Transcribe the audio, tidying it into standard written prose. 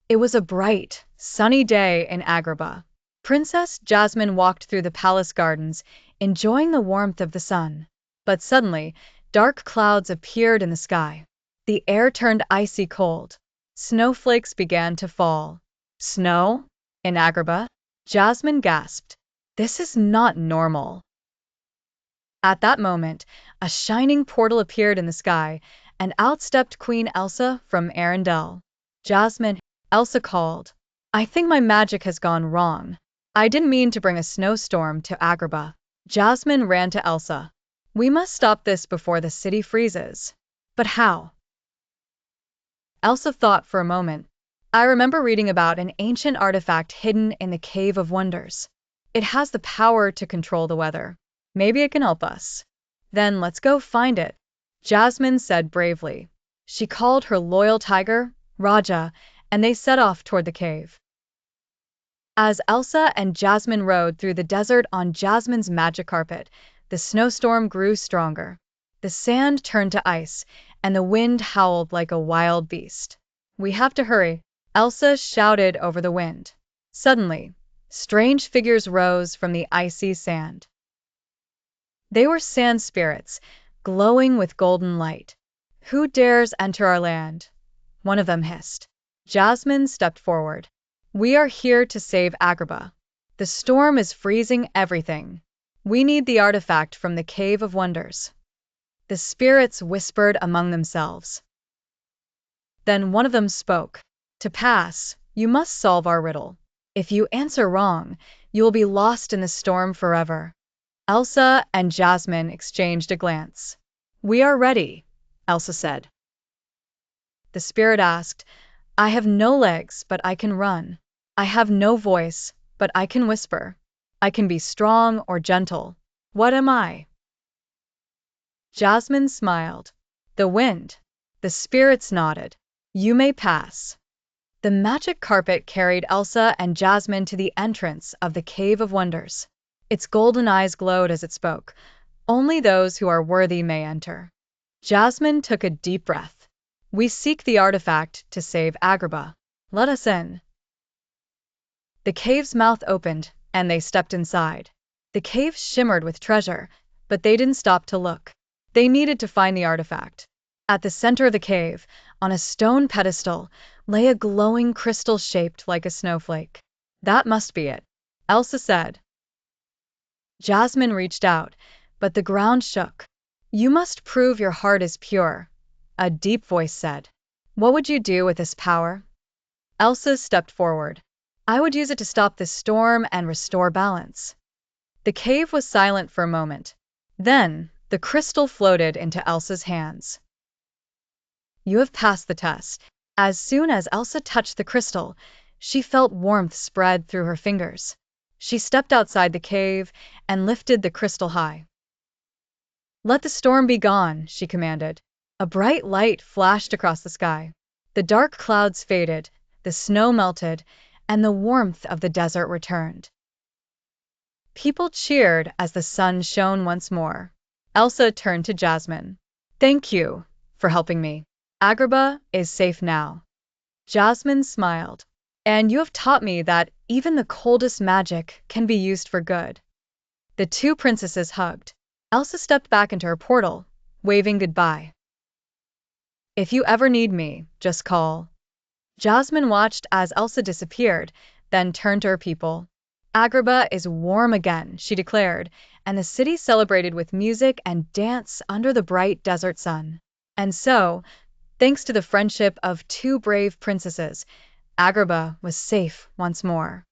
It was a bright, sunny day in Agrabah. Princess Jasmine walked through the palace gardens, enjoying the warmth of the sun. But suddenly, dark clouds appeared in the sky. The air turned icy cold. Snowflakes began to fall. Snow? In Agrabah? Jasmine gasped. This is not normal. At that moment, a shining portal appeared in the sky, and out stepped Queen Elsa from Arendelle. Jasmine, Elsa called. I think my magic has gone wrong. I didn't mean to bring a snowstorm to Agrabah. Jasmine ran to Elsa. We must stop this before the city freezes. But how? Elsa thought for a moment. I remember reading about an ancient artifact hidden in the Cave of Wonders. It has the power to control the weather. Maybe it can help us. Then let's go find it, Jasmine said bravely. She called her loyal tiger, Raja, and they set off toward the cave. As Elsa and Jasmine rode through the desert on Jasmine's magic carpet, the snowstorm grew stronger. The sand turned to ice, and the wind howled like a wild beast. We have to hurry, Elsa shouted over the wind. Suddenly, strange figures rose from the icy sand. They were sand spirits, glowing with golden light. Who dares enter our land? One of them hissed. Jasmine stepped forward. We are here to save Agrabah. The storm is freezing everything. We need the artifact from the Cave of Wonders. The spirits whispered among themselves. Then one of them spoke. To pass, you must solve our riddle. If you answer wrong, you will be lost in the storm forever. Elsa and Jasmine exchanged a glance. We are ready, Elsa said. The spirit asked, I have no legs, but I can run. I have no voice, but I can whisper. I can be strong or gentle. What am I? Jasmine smiled. The wind. The spirits nodded. You may pass. The magic carpet carried Elsa and Jasmine to the entrance of the Cave of Wonders. Its golden eyes glowed as it spoke. Only those who are worthy may enter. Jasmine took a deep breath. We seek the artifact to save Agrabah. Let us in. The cave's mouth opened, and they stepped inside. The cave shimmered with treasure, but they didn't stop to look. They needed to find the artifact. At the center of the cave, on a stone pedestal, lay a glowing crystal shaped like a snowflake. That must be it, Elsa said. Jasmine reached out, but the ground shook. You must prove your heart is pure, a deep voice said. What would you do with this power? Elsa stepped forward. I would use it to stop this storm and restore balance. The cave was silent for a moment. Then, the crystal floated into Elsa's hands. You have passed the test. As soon as Elsa touched the crystal, she felt warmth spread through her fingers. She stepped outside the cave and lifted the crystal high. Let the storm be gone, she commanded. A bright light flashed across the sky. The dark clouds faded, the snow melted, and the warmth of the desert returned. People cheered as the sun shone once more. Elsa turned to Jasmine. Thank you for helping me. Agrabah is safe now. Jasmine smiled. And you have taught me that even the coldest magic can be used for good. The two princesses hugged. Elsa stepped back into her portal, waving goodbye. If you ever need me, just call. Jasmine watched as Elsa disappeared, then turned to her people. Agrabah is warm again, she declared, and the city celebrated with music and dance under the bright desert sun. And so, thanks to the friendship of two brave princesses, Agrabah was safe once more.